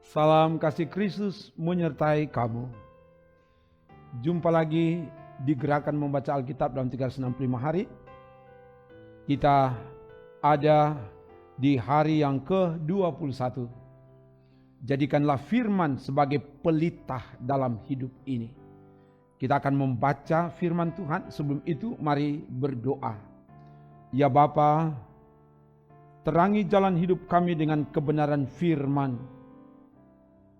Salam kasih Kristus menyertai kamu. Jumpa lagi di Gerakan Membaca Alkitab dalam 365 hari. Kita ada di hari yang ke-21. Jadikanlah firman sebagai pelita dalam hidup ini. Kita akan membaca firman Tuhan. Sebelum itu mari berdoa. Ya Bapa, terangi jalan hidup kami dengan kebenaran firman.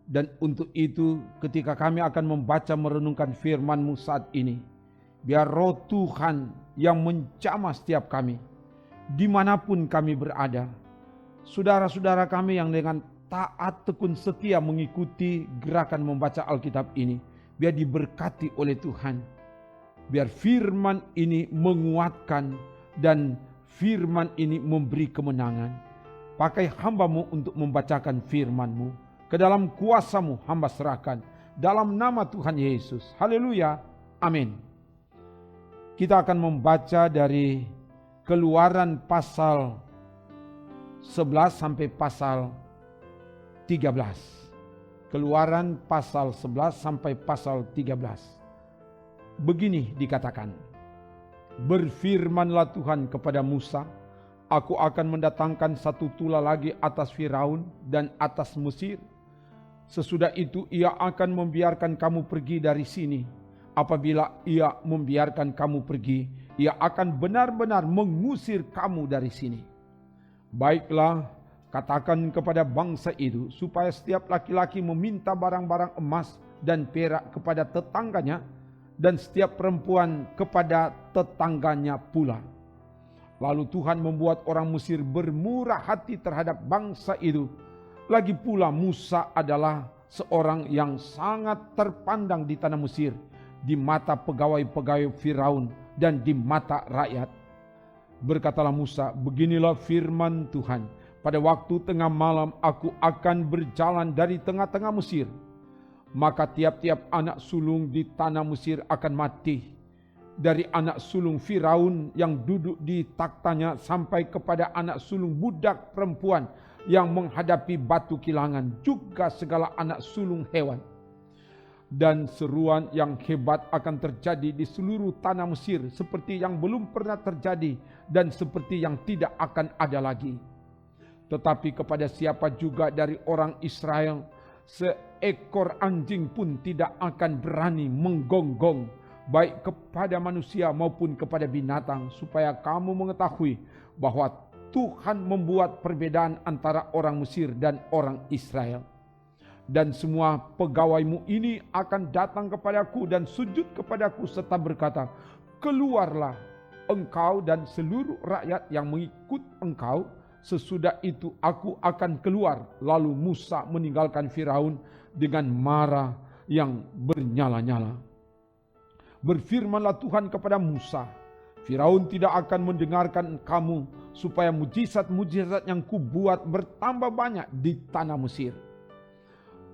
Dan untuk itu ketika kami akan membaca merenungkan firman-Mu saat ini, biar Roh Tuhan yang menjamah setiap kami, dimanapun kami berada. Saudara-saudara kami yang dengan taat tekun setia mengikuti gerakan membaca Alkitab ini, biar diberkati oleh Tuhan. Biar firman ini menguatkan dan firman ini memberi kemenangan. Pakai hamba-Mu untuk membacakan firman-Mu. Ke dalam kuasa-Mu hamba serahkan. Dalam nama Tuhan Yesus. Haleluya. Amin. Kita akan membaca dari Keluaran pasal 11 sampai pasal 13. Keluaran pasal 11 sampai pasal 13. Begini dikatakan. Berfirmanlah Tuhan kepada Musa, Aku akan mendatangkan satu tula lagi atas Firaun dan atas Mesir. Sesudah itu ia akan membiarkan kamu pergi dari sini. Apabila ia membiarkan kamu pergi, ia akan benar-benar mengusir kamu dari sini. Baiklah, katakan kepada bangsa itu supaya setiap laki-laki meminta barang-barang emas dan perak kepada tetangganya, dan setiap perempuan kepada tetangganya pula. Lalu Tuhan membuat orang Mesir bermurah hati terhadap bangsa itu. Lagi pula Musa adalah seorang yang sangat terpandang di tanah Mesir, di mata pegawai-pegawai Firaun dan di mata rakyat. Berkatalah Musa, beginilah firman Tuhan, pada waktu tengah malam aku akan berjalan dari tengah-tengah Mesir. Maka tiap-tiap anak sulung di tanah Mesir akan mati. Dari anak sulung Firaun yang duduk di taktanya sampai kepada anak sulung budak perempuan yang menghadapi batu kilangan, juga segala anak sulung hewan. Dan seruan yang hebat akan terjadi di seluruh tanah Mesir, seperti yang belum pernah terjadi dan seperti yang tidak akan ada lagi. Tetapi kepada siapa juga dari orang Israel, seekor anjing pun tidak akan berani menggonggong, baik kepada manusia maupun kepada binatang, supaya kamu mengetahui bahwa Tuhan membuat perbedaan antara orang Mesir dan orang Israel. Dan semua pegawaimu ini akan datang kepadaku dan sujud kepadaku serta berkata, keluarlah engkau dan seluruh rakyat yang mengikut engkau. Sesudah itu aku akan keluar. Lalu Musa meninggalkan Firaun dengan marah yang bernyala-nyala. Berfirmanlah Tuhan kepada Musa, Firaun tidak akan mendengarkan kamu, supaya mujizat-mujizat yang kubuat bertambah banyak di tanah Mesir.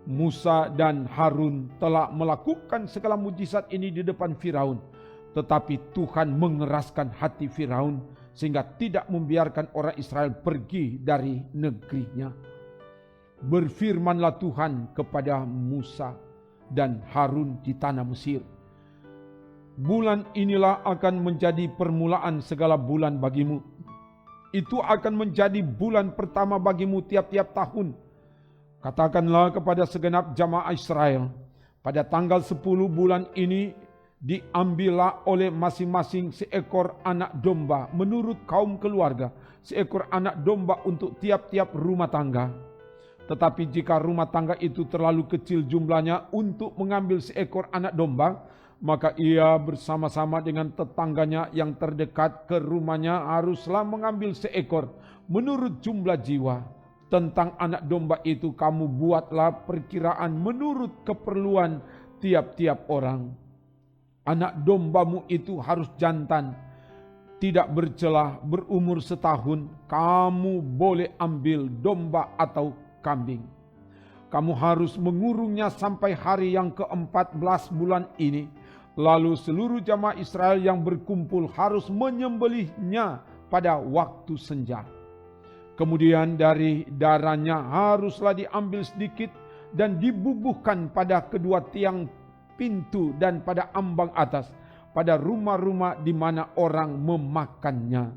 Musa dan Harun telah melakukan segala mujizat ini di depan Firaun, tetapi Tuhan mengeraskan hati Firaun sehingga tidak membiarkan orang Israel pergi dari negerinya. Berfirmanlah Tuhan kepada Musa dan Harun di tanah Mesir, bulan inilah akan menjadi permulaan segala bulan bagimu. Itu akan menjadi bulan pertama bagimu tiap-tiap tahun. Katakanlah kepada segenap jamaah Israel, pada tanggal 10 bulan ini diambillah oleh masing-masing seekor anak domba menurut kaum keluarga, seekor anak domba untuk tiap-tiap rumah tangga. Tetapi jika rumah tangga itu terlalu kecil jumlahnya untuk mengambil seekor anak domba, maka ia bersama-sama dengan tetangganya yang terdekat ke rumahnya haruslah mengambil seekor menurut jumlah jiwa. Tentang anak domba itu kamu buatlah perkiraan menurut keperluan tiap-tiap orang. Anak dombamu itu harus jantan, tidak bercelah, berumur setahun. Kamu boleh ambil domba atau kambing. Kamu harus mengurungnya sampai hari yang ke-14 bulan ini. Lalu seluruh jamaah Israel yang berkumpul harus menyembelihnya pada waktu senja. Kemudian dari darahnya haruslah diambil sedikit dan dibubuhkan pada kedua tiang pintu dan pada ambang atas, pada rumah-rumah di mana orang memakannya.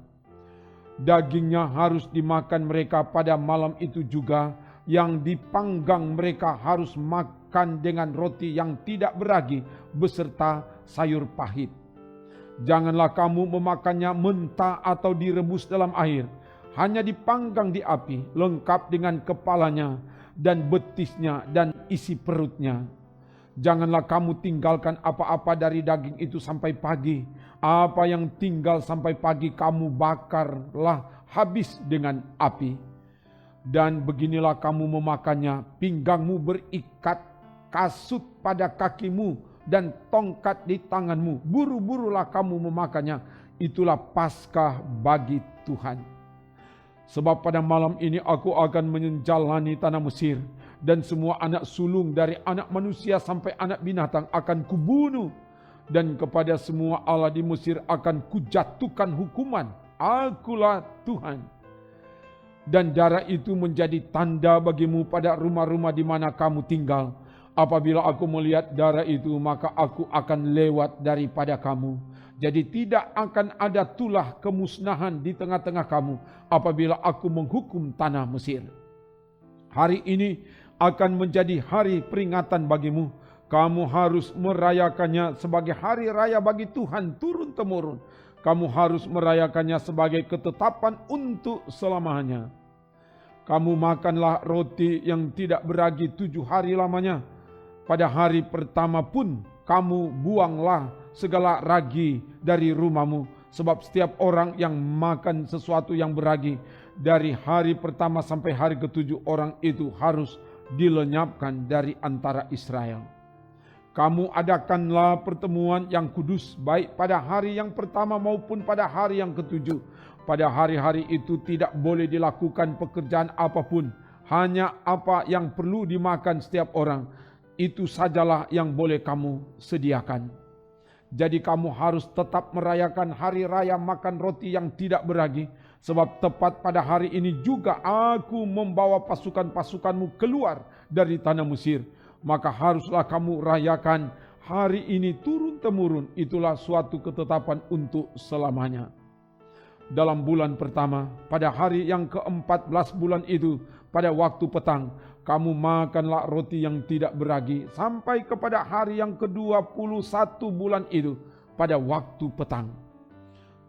Dagingnya harus dimakan mereka pada malam itu juga. Yang dipanggang mereka harus makan dengan roti yang tidak beragi beserta sayur pahit. Janganlah kamu memakannya mentah atau direbus dalam air. Hanya dipanggang di api, lengkap dengan kepalanya dan betisnya dan isi perutnya. Janganlah kamu tinggalkan apa-apa dari daging itu sampai pagi. Apa yang tinggal sampai pagi kamu bakarlah habis dengan api. Dan beginilah kamu memakannya, pinggangmu berikat, kasut pada kakimu, dan tongkat di tanganmu. Buru-burulah kamu memakannya, itulah Paskah bagi Tuhan. Sebab pada malam ini aku akan menjalani tanah Mesir, dan semua anak sulung dari anak manusia sampai anak binatang akan kubunuh. Dan kepada semua Allah di Mesir akan kujatuhkan hukuman. Akulah Tuhan. Dan darah itu menjadi tanda bagimu pada rumah-rumah di mana kamu tinggal. Apabila aku melihat darah itu, maka aku akan lewat daripada kamu. Jadi tidak akan ada tulah kemusnahan di tengah-tengah kamu apabila aku menghukum tanah Mesir. Hari ini akan menjadi hari peringatan bagimu. Kamu harus merayakannya sebagai hari raya bagi Tuhan turun-temurun. Kamu harus merayakannya sebagai ketetapan untuk selamanya. Kamu makanlah roti yang tidak beragi 7 hari lamanya. Pada hari pertama pun kamu buanglah segala ragi dari rumahmu. Sebab setiap orang yang makan sesuatu yang beragi dari hari pertama sampai hari ke-7, orang itu harus dilenyapkan dari antara Israel. Kamu adakanlah pertemuan yang kudus baik pada hari yang pertama maupun pada hari yang ke-7. Pada hari-hari itu tidak boleh dilakukan pekerjaan apapun. Hanya apa yang perlu dimakan setiap orang, itu sajalah yang boleh kamu sediakan. Jadi kamu harus tetap merayakan hari raya makan roti yang tidak beragi. Sebab tepat pada hari ini juga aku membawa pasukan-pasukanmu keluar dari tanah Mesir. Maka haruslah kamu rayakan hari ini turun-temurun. Itulah suatu ketetapan untuk selamanya. Dalam bulan pertama, pada hari yang ke-14 bulan itu, pada waktu petang, kamu makanlah roti yang tidak beragi sampai kepada hari yang ke-21 bulan itu, pada waktu petang.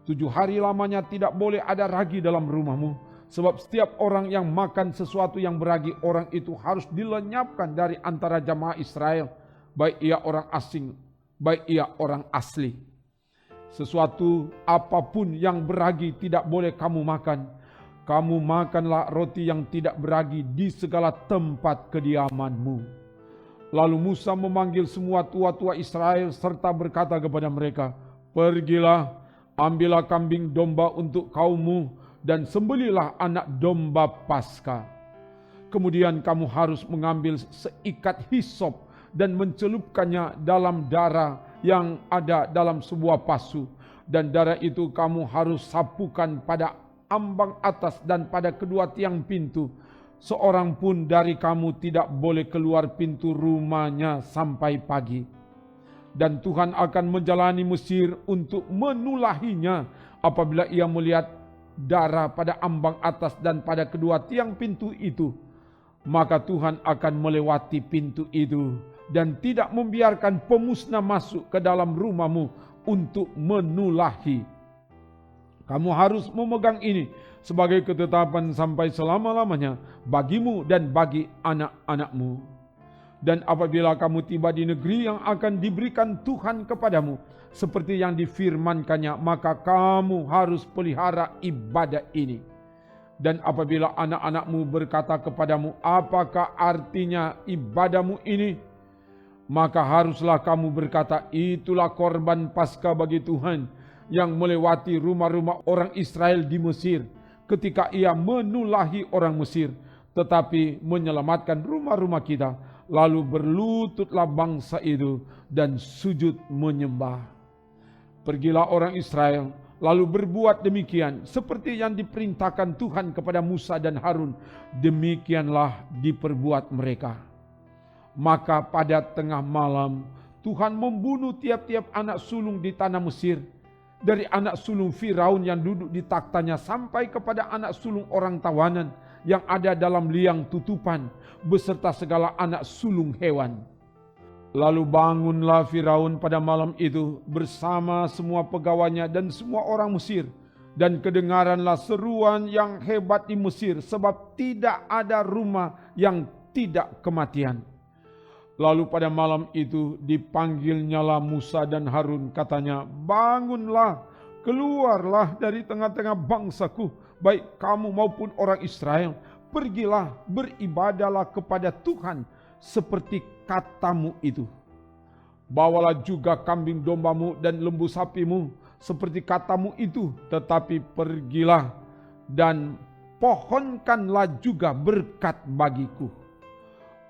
7 hari lamanya tidak boleh ada ragi dalam rumahmu, sebab setiap orang yang makan sesuatu yang beragi, orang itu harus dilenyapkan dari antara jamaah Israel, baik ia orang asing, baik ia orang asli. Sesuatu apapun yang beragi tidak boleh kamu makan. Kamu makanlah roti yang tidak beragi di segala tempat kediamanmu. Lalu Musa memanggil semua tua-tua Israel serta berkata kepada mereka, pergilah, ambillah kambing domba untuk kaummu dan sembelihlah anak domba Paskah. Kemudian kamu harus mengambil seikat hisop dan mencelupkannya dalam darah yang ada dalam sebuah pasu, dan darah itu kamu harus sapukan pada ambang atas dan pada kedua tiang pintu. Seorang pun dari kamu tidak boleh keluar pintu rumahnya sampai pagi. Dan Tuhan akan menjalani Mesir untuk menulahinya apabila ia melihat darah pada ambang atas dan pada kedua tiang pintu itu. Maka Tuhan akan melewati pintu itu dan tidak membiarkan pemusnah masuk ke dalam rumahmu untuk menulahi. Kamu harus memegang ini sebagai ketetapan sampai selama-lamanya bagimu dan bagi anak-anakmu. Dan apabila kamu tiba di negeri yang akan diberikan Tuhan kepadamu, seperti yang difirmankannya, maka kamu harus pelihara ibadah ini. Dan apabila anak-anakmu berkata kepadamu, apakah artinya ibadahmu ini? Maka haruslah kamu berkata, itulah korban Paskah bagi Tuhan yang melewati rumah-rumah orang Israel di Mesir ketika ia menulahi orang Mesir. tetapi menyelamatkan rumah-rumah kita. Lalu berlututlah bangsa itu dan sujud menyembah. Pergilah orang Israel, lalu berbuat demikian seperti yang diperintahkan Tuhan kepada Musa dan Harun. Demikianlah diperbuat mereka. Maka pada tengah malam Tuhan membunuh tiap-tiap anak sulung di tanah Mesir, dari anak sulung Firaun yang duduk di taktanya sampai kepada anak sulung orang tawanan yang ada dalam liang tutupan, beserta segala anak sulung hewan. Lalu bangunlah Firaun pada malam itu bersama semua pegawainya dan semua orang Mesir, dan kedengaranlah seruan yang hebat di Mesir, sebab tidak ada rumah yang tidak kematian. Lalu pada malam itu dipanggilnyalah Musa dan Harun, katanya, bangunlah, keluarlah dari tengah-tengah bangsaku, baik kamu maupun orang Israel. Pergilah, beribadahlah kepada Tuhan seperti katamu itu. Bawalah juga kambing dombamu dan lembu sapimu seperti katamu itu, tetapi pergilah dan pohonkanlah juga berkat bagiku.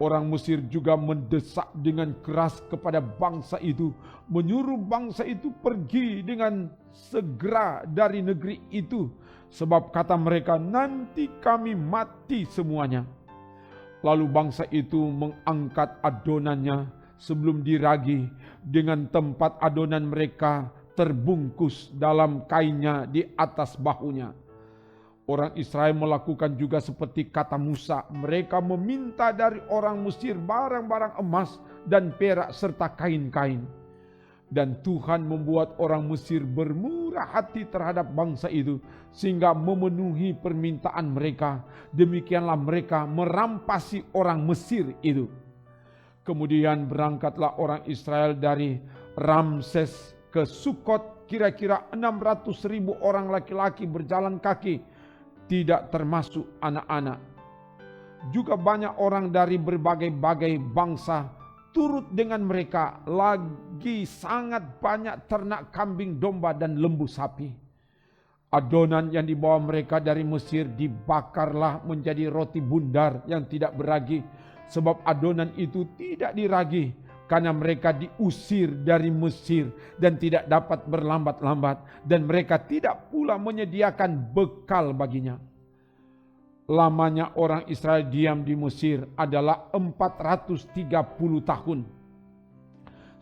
Orang Mesir juga mendesak dengan keras kepada bangsa itu, menyuruh bangsa itu pergi dengan segera dari negeri itu, sebab kata mereka, nanti kami mati semuanya. Lalu bangsa itu mengangkat adonannya sebelum diragi, dengan tempat adonan mereka terbungkus dalam kainnya di atas bahunya. Orang Israel melakukan juga seperti kata Musa. Mereka meminta dari orang Mesir barang-barang emas dan perak serta kain-kain. Dan Tuhan membuat orang Mesir bermurah hati terhadap bangsa itu, sehingga memenuhi permintaan mereka. Demikianlah mereka merampasi orang Mesir itu. Kemudian berangkatlah orang Israel dari Ramses ke Sukot, kira-kira 600.000 orang laki-laki berjalan kaki, tidak termasuk anak-anak. Juga banyak orang dari berbagai-bagai bangsa turut dengan mereka, lagi sangat banyak ternak kambing domba dan lembu sapi. Adonan yang dibawa mereka dari Mesir dibakarlah menjadi roti bundar yang tidak beragi, sebab adonan itu tidak diragi karena mereka diusir dari Mesir dan tidak dapat berlambat-lambat, dan mereka tidak pula menyediakan bekal baginya. Lamanya orang Israel diam di Mesir adalah 430 tahun.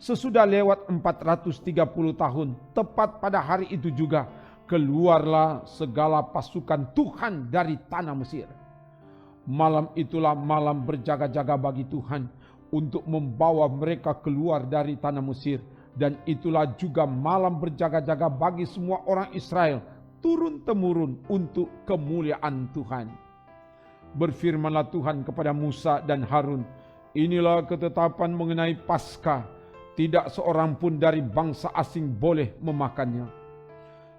Sesudah lewat 430 tahun, tepat pada hari itu juga, keluarlah segala pasukan Tuhan dari tanah Mesir. Malam itulah malam berjaga-jaga bagi Tuhan untuk membawa mereka keluar dari tanah Mesir. Dan itulah juga malam berjaga-jaga bagi semua orang Israel, turun-temurun untuk kemuliaan Tuhan. Berfirmanlah Tuhan kepada Musa dan Harun, inilah ketetapan mengenai Paskah, tidak seorang pun dari bangsa asing boleh memakannya.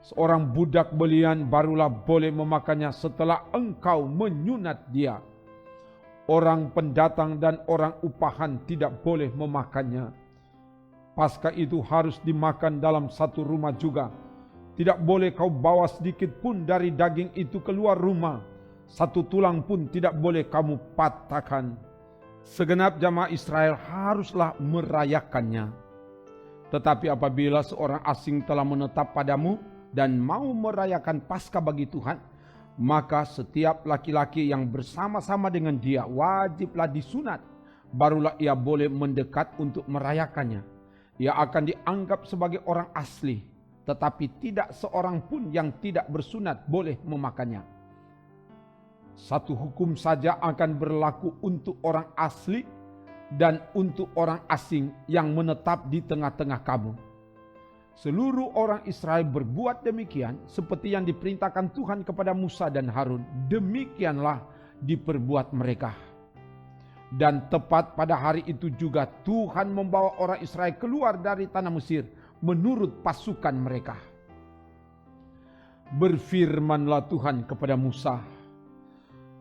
Seorang budak belian barulah boleh memakannya setelah engkau menyunat dia. Orang pendatang dan orang upahan tidak boleh memakannya. Paskah itu harus dimakan dalam satu rumah juga. Tidak boleh kau bawa sedikit pun dari daging itu keluar rumah. Satu tulang pun tidak boleh kamu patahkan. Segenap jamaah Israel haruslah merayakannya. Tetapi apabila seorang asing telah menetap padamu dan mau merayakan Paskah bagi Tuhan, maka setiap laki-laki yang bersama-sama dengan dia wajiblah disunat, barulah ia boleh mendekat untuk merayakannya. Ia akan dianggap sebagai orang asli, tetapi tidak seorang pun yang tidak bersunat boleh memakannya. Satu hukum saja akan berlaku untuk orang asli dan untuk orang asing yang menetap di tengah-tengah kamu. Seluruh orang Israel berbuat demikian seperti yang diperintahkan Tuhan kepada Musa dan Harun. Demikianlah diperbuat mereka. Dan tepat pada hari itu juga Tuhan membawa orang Israel keluar dari tanah Mesir menurut pasukan mereka. Berfirmanlah Tuhan kepada Musa,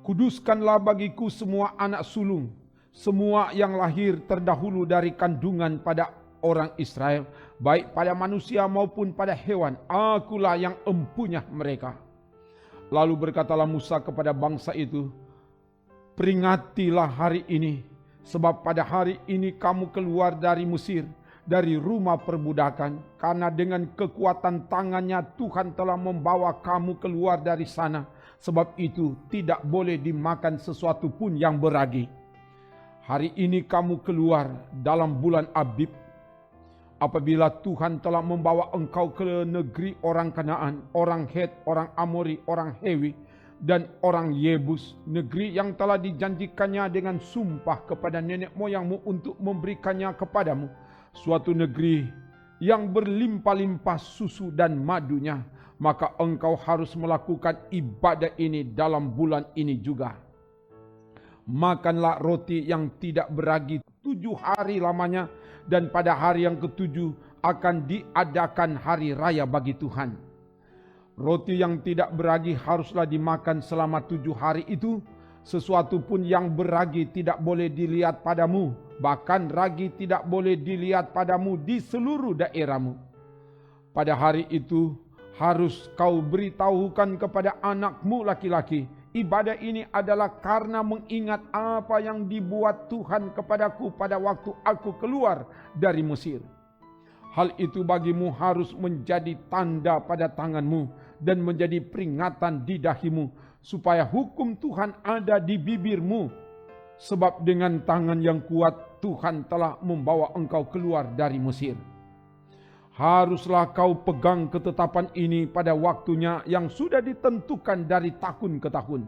kuduskanlah bagiku semua anak sulung, semua yang lahir terdahulu dari kandungan pada orang Israel, baik pada manusia maupun pada hewan. Akulah yang empunya mereka. Lalu berkatalah Musa kepada bangsa itu, Peringatilah hari ini, sebab pada hari ini kamu keluar dari Mesir, dari rumah perbudakan, karena dengan kekuatan tangannya Tuhan telah membawa kamu keluar dari sana. Sebab itu tidak boleh dimakan sesuatu pun yang beragi. Hari ini kamu keluar dalam bulan Abib, apabila Tuhan telah membawa engkau ke negeri orang Kanaan, orang Het, orang Amori, orang Hewi, dan orang Yebus, negeri yang telah dijanjikannya dengan sumpah kepada nenek moyangmu untuk memberikannya kepadamu, suatu negeri yang berlimpah-limpah susu dan madunya. Maka engkau harus melakukan ibadah ini dalam bulan ini juga. Makanlah roti yang tidak beragi 7 hari lamanya, dan pada hari yang ke-7 akan diadakan hari raya bagi Tuhan. Roti yang tidak beragi haruslah dimakan selama 7 hari itu. Sesuatu pun yang beragi tidak boleh dilihat padamu, bahkan ragi tidak boleh dilihat padamu di seluruh daerahmu. Pada hari itu harus kau beritahukan kepada anakmu laki-laki, ibadah ini adalah karena mengingat apa yang dibuat Tuhan kepadaku pada waktu aku keluar dari Mesir. Hal itu bagimu harus menjadi tanda pada tanganmu dan menjadi peringatan di dahimu, supaya hukum Tuhan ada di bibirmu. Sebab dengan tangan yang kuat Tuhan telah membawa engkau keluar dari Mesir. Haruslah kau pegang ketetapan ini pada waktunya yang sudah ditentukan dari tahun ke tahun.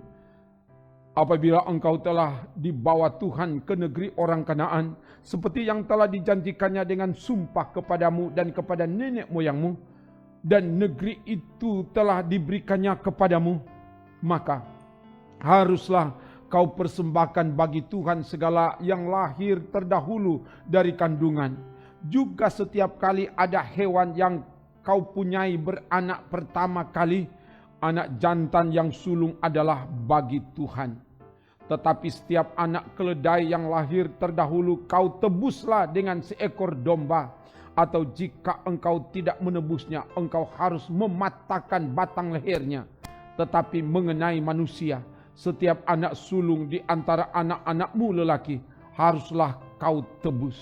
Apabila engkau telah dibawa Tuhan ke negeri orang Kanaan, seperti yang telah dijanjikannya dengan sumpah kepadamu dan kepada nenek moyangmu, dan negeri itu telah diberikannya kepadamu, maka haruslah kau persembahkan bagi Tuhan segala yang lahir terdahulu dari kandungan. Juga setiap kali ada hewan yang kau punyai beranak pertama kali, anak jantan yang sulung adalah bagi Tuhan. Tetapi setiap anak keledai yang lahir terdahulu kau tebuslah dengan seekor domba. Atau jika engkau tidak menebusnya, engkau harus mematahkan batang lehernya. Tetapi mengenai manusia, setiap anak sulung di antara anak-anakmu lelaki haruslah kau tebus.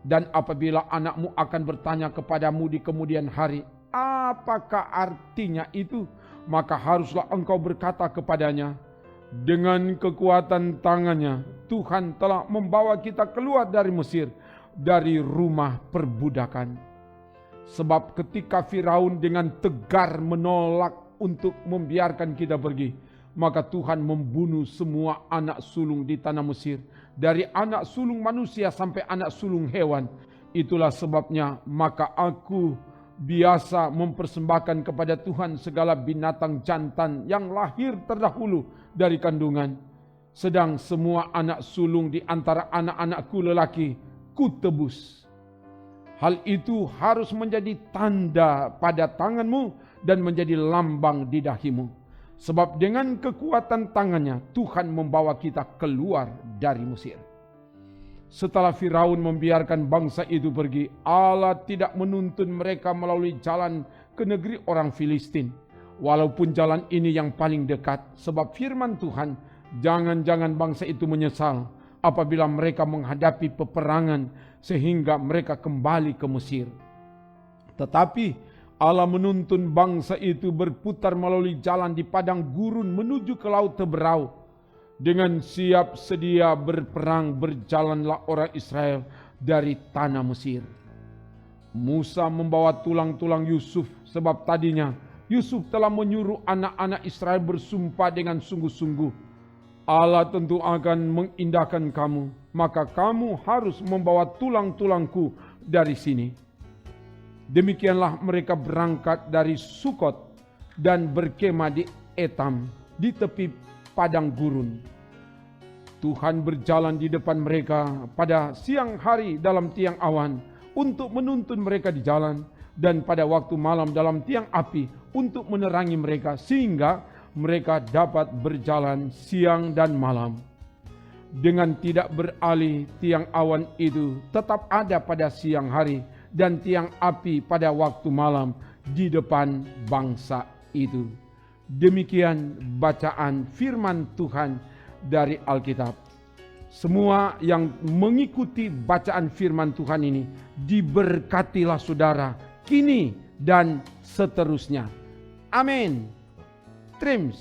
Dan apabila anakmu akan bertanya kepadamu di kemudian hari, apakah artinya itu? Maka haruslah engkau berkata kepadanya, dengan kekuatan tangannya Tuhan telah membawa kita keluar dari Mesir, dari rumah perbudakan. Sebab ketika Firaun dengan tegar menolak untuk membiarkan kita pergi, maka Tuhan membunuh semua anak sulung di tanah Mesir, dari anak sulung manusia sampai anak sulung hewan. Itulah sebabnya maka aku biasa mempersembahkan kepada Tuhan segala binatang jantan yang lahir terdahulu dari kandungan. Sedang semua anak sulung di antara anak-anakku lelaki ku tebus. Hal itu harus menjadi tanda pada tanganmu dan menjadi lambang di dahimu. Sebab dengan kekuatan tangannya Tuhan membawa kita keluar dari Mesir. Setelah Firaun membiarkan bangsa itu pergi, Allah tidak menuntun mereka melalui jalan ke negeri orang Filistin. Walaupun jalan ini yang paling dekat, sebab firman Tuhan, jangan-jangan bangsa itu menyesal apabila mereka menghadapi peperangan sehingga mereka kembali ke Mesir. Tetapi Allah menuntun bangsa itu berputar melalui jalan di padang gurun menuju ke laut Teberau. Dengan siap sedia berperang berjalanlah orang Israel dari tanah Mesir. Musa membawa tulang-tulang Yusuf, sebab tadinya Yusuf telah menyuruh anak-anak Israel bersumpah dengan sungguh-sungguh, Allah tentu akan mengindahkan kamu, maka kamu harus membawa tulang-tulangku dari sini. Demikianlah mereka berangkat dari Sukot dan berkemah di Etam, di tepi padang gurun. Tuhan berjalan di depan mereka pada siang hari dalam tiang awan untuk menuntun mereka di jalan, dan pada waktu malam dalam tiang api untuk menerangi mereka, sehingga mereka dapat berjalan siang dan malam. Dengan tidak beralih, tiang awan itu tetap ada pada siang hari dan tiang api pada waktu malam di depan bangsa itu. Demikian bacaan firman Tuhan. dari Alkitab. Semua yang mengikuti bacaan firman Tuhan ini, diberkatilah saudara kini dan seterusnya. Amin. Trims.